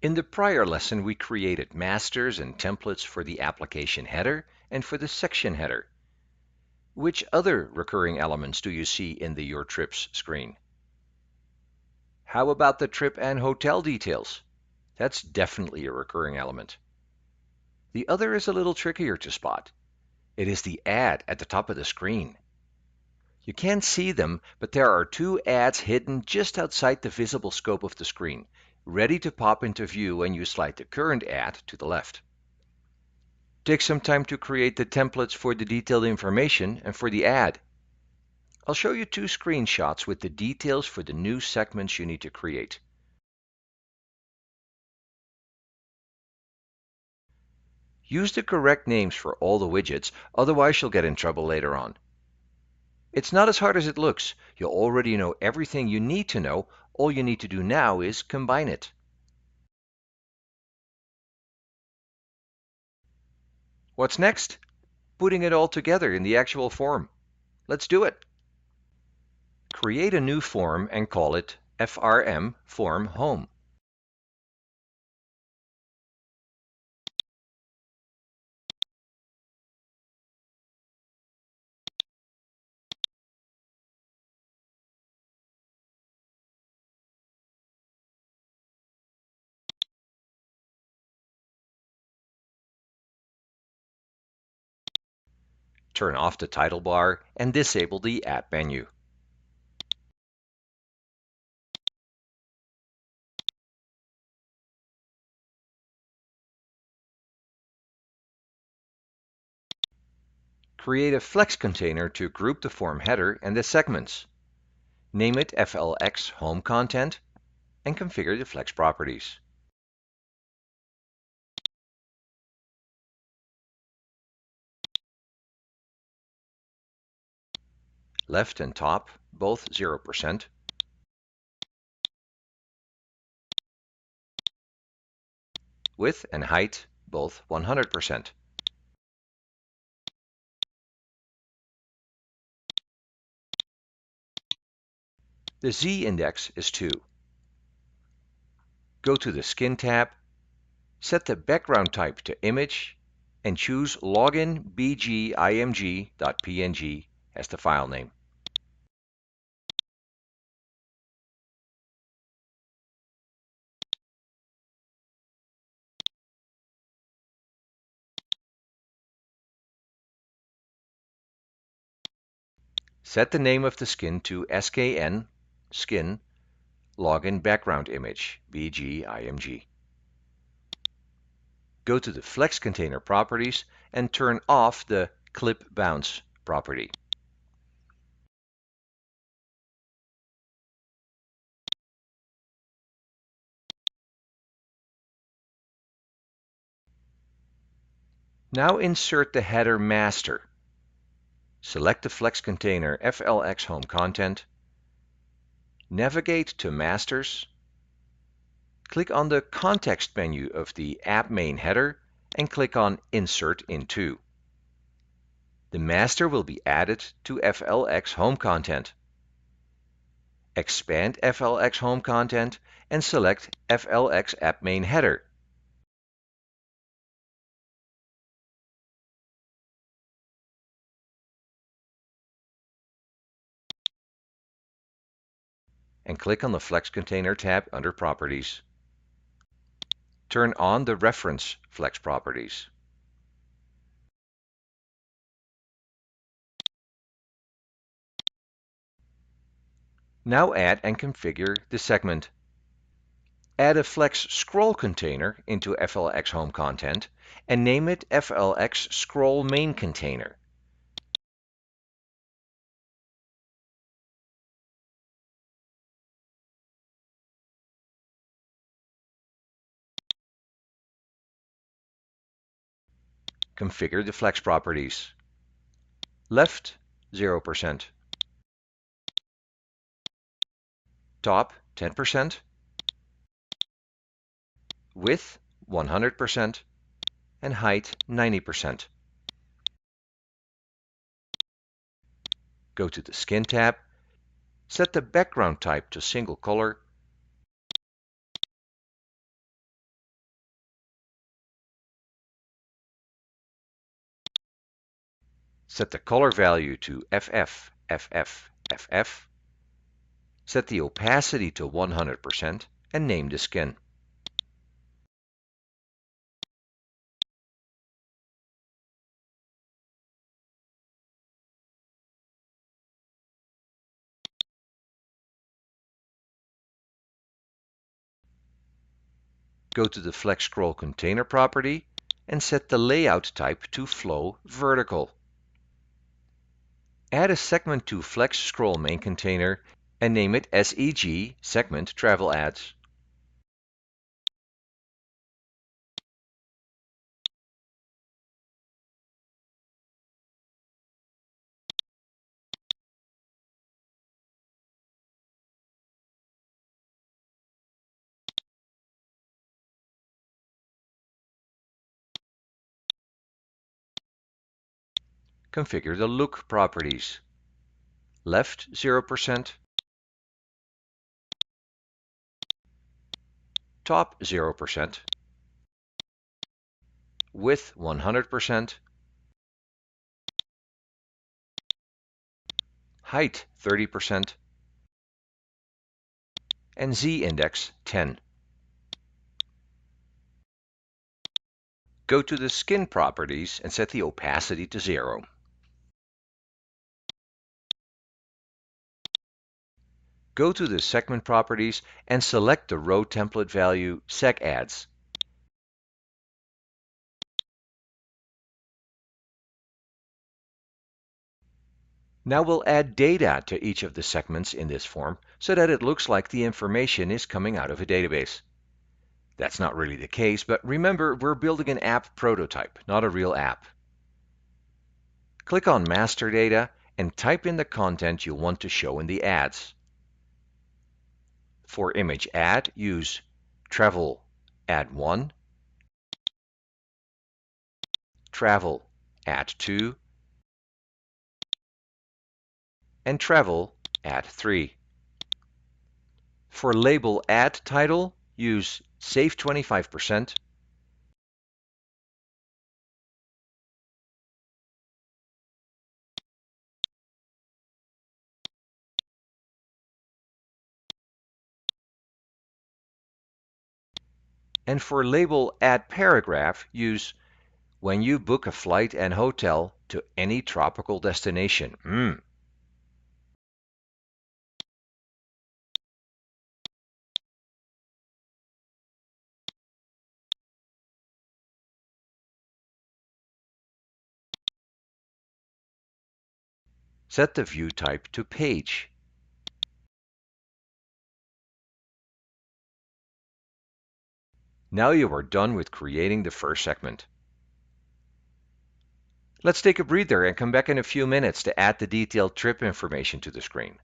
In the prior lesson, we created masters and templates for the application header and for the section header. Which other recurring elements do you see in the Your Trips screen? How about the trip and hotel details? That's definitely a recurring element. The other is a little trickier to spot. It is the ad at the top of the screen. You can't see them, but there are two ads hidden just outside the visible scope of the screen, ready to pop into view when you slide the current ad to the left. Take some time to create the templates for the detailed information and for the ad. I'll show you two screenshots with the details for the new segments you need to create. Use the correct names for all the widgets, otherwise you'll get in trouble later on. It's not as hard as it looks. You already know everything you need to know. All you need to do now is combine it. What's next? Putting it all together in the actual form. Let's do it. Create a new form and call it FRM Form Home. Turn off the title bar and disable the Add menu. Create a Flex container to group the form header and the segments. Name it FLX Home Content and configure the Flex properties. Left and top, both 0%. Width and height, both 100%. The Z-index is 2. Go to the Skin tab, set the background type to image, and choose loginbgimg.png as the file name. Set the name of the skin to skn, skin, login background image, bgimg. Go to the Flex container properties and turn off the clip bounce property. Now insert the header master. Select the Flex container FLX Home Content. Navigate to Masters. Click on the context menu of the App Main header and click on Insert Into. The master will be added to FLX Home Content. Expand FLX Home Content and select FLX App Main header. And click on the Flex Container tab under Properties. Turn on the Reference Flex properties. Now add and configure the segment. Add a Flex Scroll container into FLX Home Content and name it FLX Scroll Main Container. Configure the Flex properties. Left, 0%. Top, 10%. Width, 100%. And height, 90%. Go to the Skin tab. Set the background type to single color. Set the color value to FF, FF, FF. Set the opacity to 100% and name the skin. Go to the Flex Scroll Container property and set the layout type to Flow Vertical. Add a segment to Flex Scroll Main Container and name it SEG Segment Travel Ads. Configure the Look properties. Left 0%, top 0%, width 100%, height 30%, and Z-index 10. Go to the Skin properties and set the opacity to 0. Go to the Segment properties and select the row template value SegAds. Now we'll add data to each of the segments in this form so that it looks like the information is coming out of a database. That's not really the case, but remember, we're building an app prototype, not a real app. Click on Master Data and type in the content you want to show in the ads. For image ad, use Travel Ad 1, Travel Ad 2, and Travel Ad 3. For label ad title, use Save 25%, and for label ad paragraph, use When you book a flight and hotel to any tropical destination. Set the view type to Page. Now you are done with creating the first segment. Let's take a breather and come back in a few minutes to add the detailed trip information to the screen.